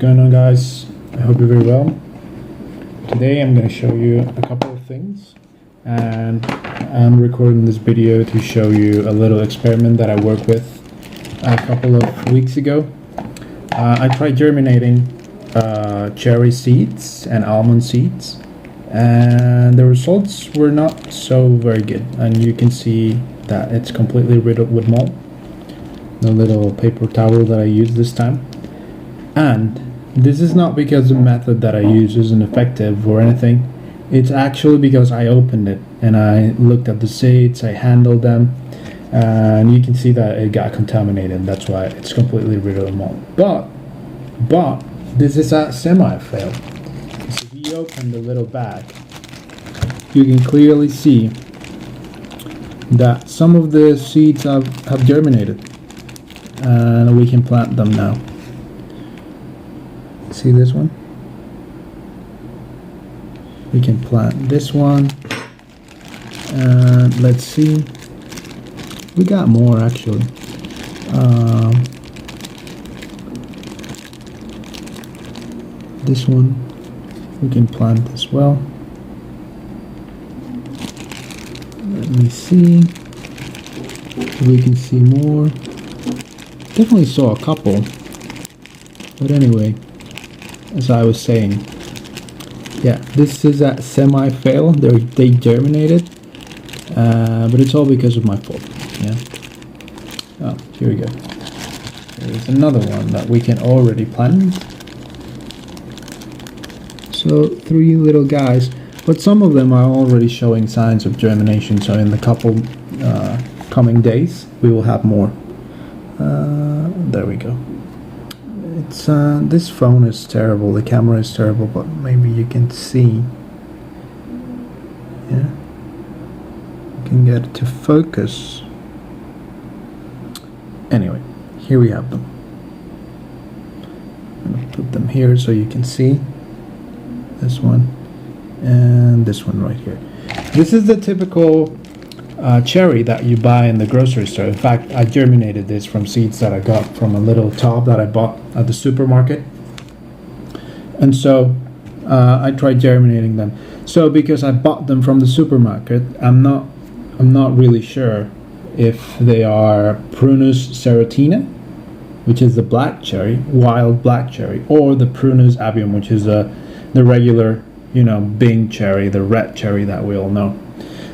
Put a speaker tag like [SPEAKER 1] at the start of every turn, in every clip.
[SPEAKER 1] going on, guys? I hope you're very well. Today I'm going to show you a couple of things, and I'm recording this video to show you a little experiment that I worked with a couple of weeks ago. I tried germinating cherry seeds and almond seeds, and the results were not so very good, and you can see that it's completely riddled with mold. The little paper towel that I used this time. And this is not because the method that I use isn't effective or anything. It's actually because I opened it and I looked at the seeds, I handled them, and you can see that it got contaminated. That's why it's completely riddled with mold. But this is a semi-fail. So if you open the little bag, you can clearly see that some of the seeds have germinated, and we can plant them now. See this one? We can plant this one, and let's see, we got more actually. This one we can plant as well. Let me see if we can see more. Definitely saw a couple, but anyway, as I was saying, yeah, this is a semi-fail. They germinated, but it's all because of my fault. Yeah. Oh, here we go. There's another one that we can already plant. So 3 little guys, but some of them are already showing signs of germination. So in the couple coming days, we will have more. There we go. It's this phone is terrible, the camera is terrible, but maybe you can see. Yeah, you can get it to focus. Anyway, here we have them. I'm gonna put them here so you can see this one and this one right here. This is the typical cherry that you buy in the grocery store. In fact, I germinated this from seeds that I got from a little tub that I bought at the supermarket, and so I tried germinating them. So because I bought them from the supermarket, I'm not really sure if they are Prunus Persica, which is the black cherry, wild black cherry, or the Prunus avium, which is the regular, Bing cherry, the red cherry that we all know.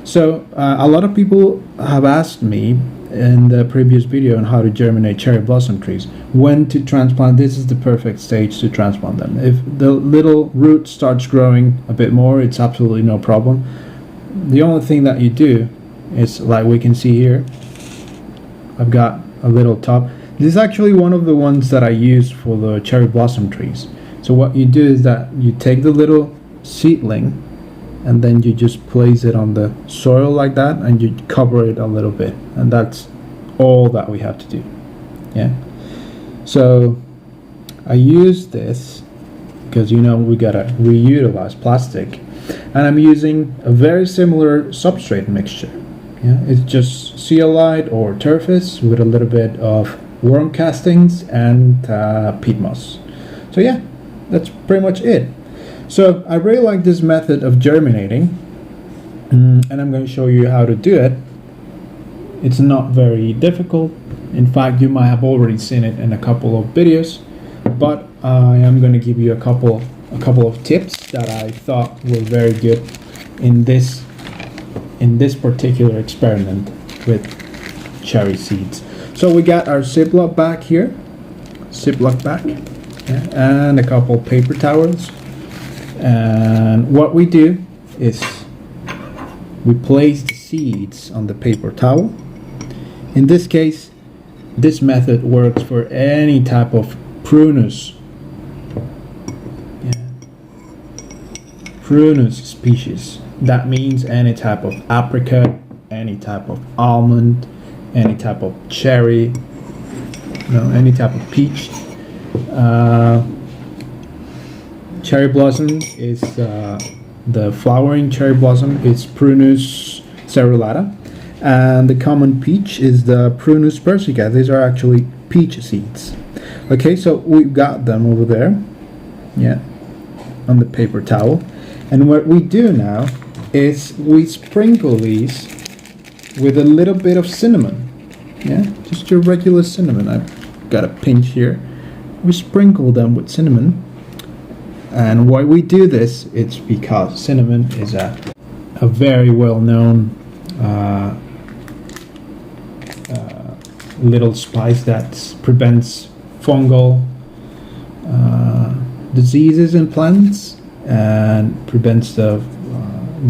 [SPEAKER 1] So a lot of people have asked me in the previous video on how to germinate cherry blossom trees, when to transplant. This is the perfect stage to transplant them. If the little root starts growing a bit more, it's absolutely no problem. The only thing that you do is, like we can see here, I've got a little top. This is actually one of the ones that I use for the cherry blossom trees. So what you do is that you take the little seedling and then you just place it on the soil like that, and you cover it a little bit, and that's all that we have to do. Yeah. So I use this because we gotta reutilize plastic, and I'm using a very similar substrate mixture. Yeah, it's just zeolite or turfus with a little bit of worm castings and peat moss. So yeah, that's pretty much it. So I really like this method of germinating, and I'm going to show you how to do it. It's not very difficult. In fact, you might have already seen it in a couple of videos, but I am going to give you a couple of tips that I thought were very good in this particular experiment with cherry seeds. So we got our Ziploc bag here, yeah, and a couple paper towels. And what we do is we place the seeds on the paper towel. In this case, this method works for any type of Prunus species. That means any type of apricot, any type of almond, any type of cherry, any type of peach. Cherry blossom is the flowering cherry blossom is Prunus cerulata, and the common peach is the Prunus Persica. These are actually peach seeds. Okay, so we've got them over there. yeah, on the paper towel. And what we do now is we sprinkle these with a little bit of cinnamon. Yeah, just your regular cinnamon. I've got a pinch here. We sprinkle them with cinnamon. And why we do this, it's because cinnamon is a very well-known little spice that prevents fungal diseases in plants and prevents the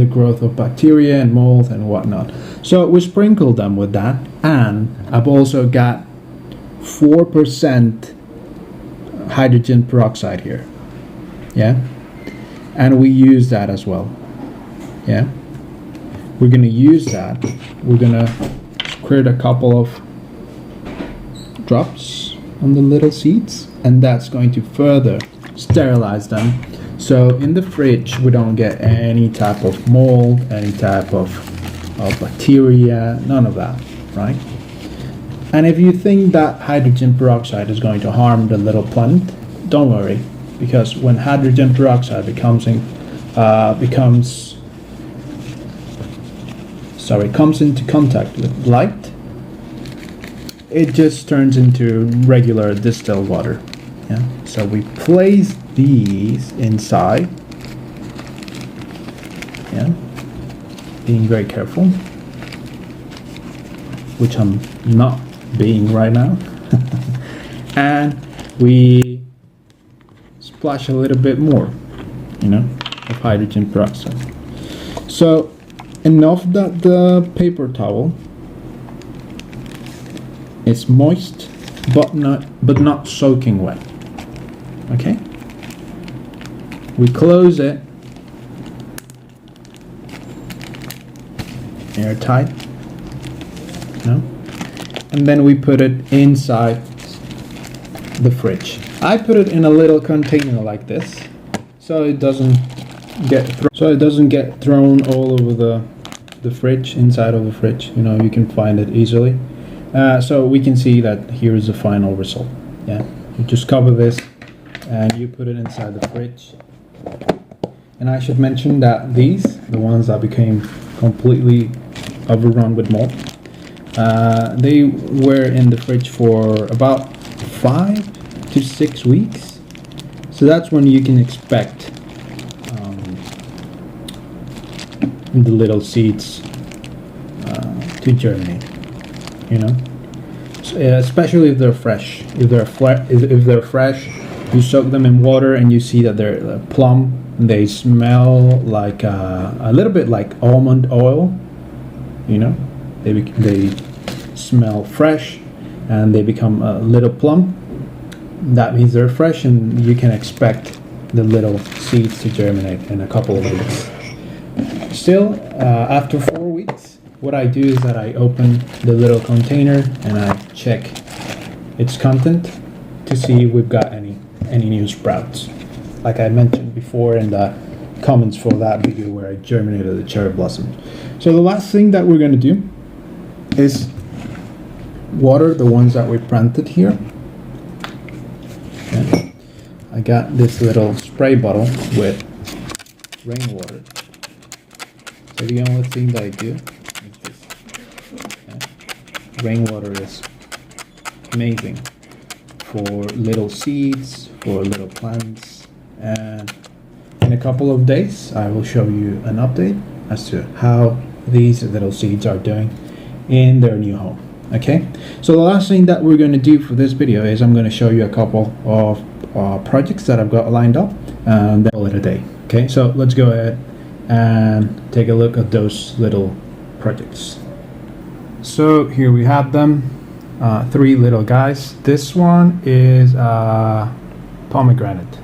[SPEAKER 1] growth of bacteria and mold and whatnot. So we sprinkle them with that, and I've also got 4% hydrogen peroxide here. Yeah, and we use that as well. Yeah, we're gonna use that. We're gonna squirt a couple of drops on the little seeds, and that's going to further sterilize them. So in the fridge we don't get any type of mold, any type of bacteria, none of that, right? And if you think that hydrogen peroxide is going to harm the little plant, don't worry, because when hydrogen peroxide comes into contact with light, it just turns into regular distilled water. Yeah. So we place these inside. Yeah. Being very careful, which I'm not being right now. And we splash a little bit more, you know, of hydrogen peroxide. So enough that the paper towel is moist, but not soaking wet. Okay. We close it airtight, you know, and then we put it inside the fridge. I put it in a little container like this, so it doesn't get thrown all over the fridge, inside of the fridge. You know, you can find it easily. So we can see that here is the final result. Yeah, you just cover this and you put it inside the fridge. And I should mention that these, the ones that became completely overrun with mold, they were in the fridge for about 5 to 6 weeks. So that's when you can expect the little seeds to germinate, you know. So, especially if they're fresh. If they're fresh, you soak them in water and you see that they're plump. They smell like a little bit like almond oil, you know. They smell fresh and they become a little plump. That means they're fresh, and you can expect the little seeds to germinate in a couple of weeks. Still, after 4 weeks, what I do is that I open the little container and I check its content to see if we've got any new sprouts, like I mentioned before in the comments for that video where I germinated the cherry blossoms. So the last thing that we're going to do is water the ones that we planted here. Okay. I got this little spray bottle with rainwater. So the only thing that I do is this. Okay. Rainwater is amazing for little seeds, for little plants, and in a couple of days I will show you an update as to how these little seeds are doing in their new home. Okay, so the last thing that we're going to do for this video is I'm going to show you a couple of projects that I've got lined up, and then call it a day. Okay, so let's go ahead and take a look at those little projects. So here we have them, 3 little guys. This one is pomegranate.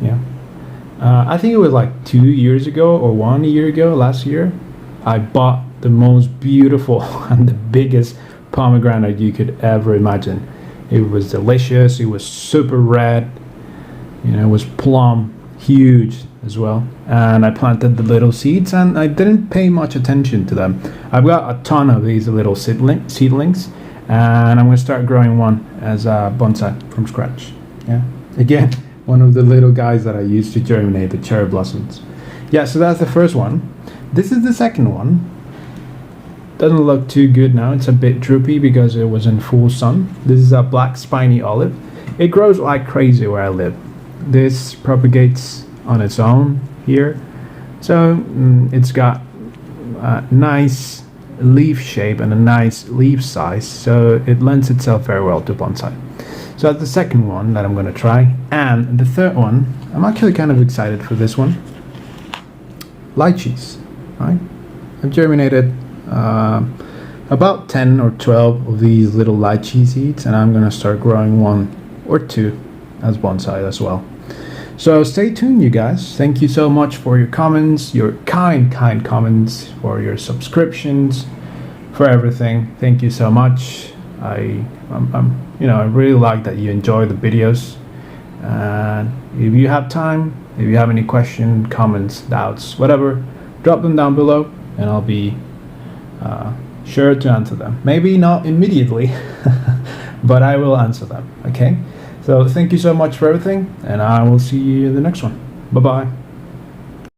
[SPEAKER 1] Yeah, I think it was like 2 years ago or 1 year ago, last year, I bought the most beautiful and the biggest pomegranate you could ever imagine. It was delicious. It was super red. You know, it was plum, huge as well. And I planted the little seeds, and I didn't pay much attention to them. I've got a ton of these little seedlings, and I'm going to start growing one as a bonsai from scratch. Yeah. Again, one of the little guys that I used to germinate the cherry blossoms. Yeah, so that's the first one. This is the second one. Doesn't look too good now. It's a bit droopy because it was in full sun. This is a black spiny olive. It grows like crazy where I live. This propagates on its own here. So it's got a nice leaf shape and a nice leaf size. So it lends itself very well to bonsai. So that's the second one that I'm going to try. And the third one, I'm actually kind of excited for this one. Lychees, right? I've germinated about 10 or 12 of these little lychee seeds, and I'm going to start growing 1 or 2 as bonsai as well. So stay tuned, you guys. Thank you so much for your comments, your kind comments, for your subscriptions, for everything. Thank you so much. I really like that you enjoy the videos. And if you have time, if you have any questions, comments, doubts, whatever, drop them down below, and I'll be sure to answer them. Maybe not immediately, but I will answer them. Okay. So thank you so much for everything, and I will see you in the next one. Bye bye.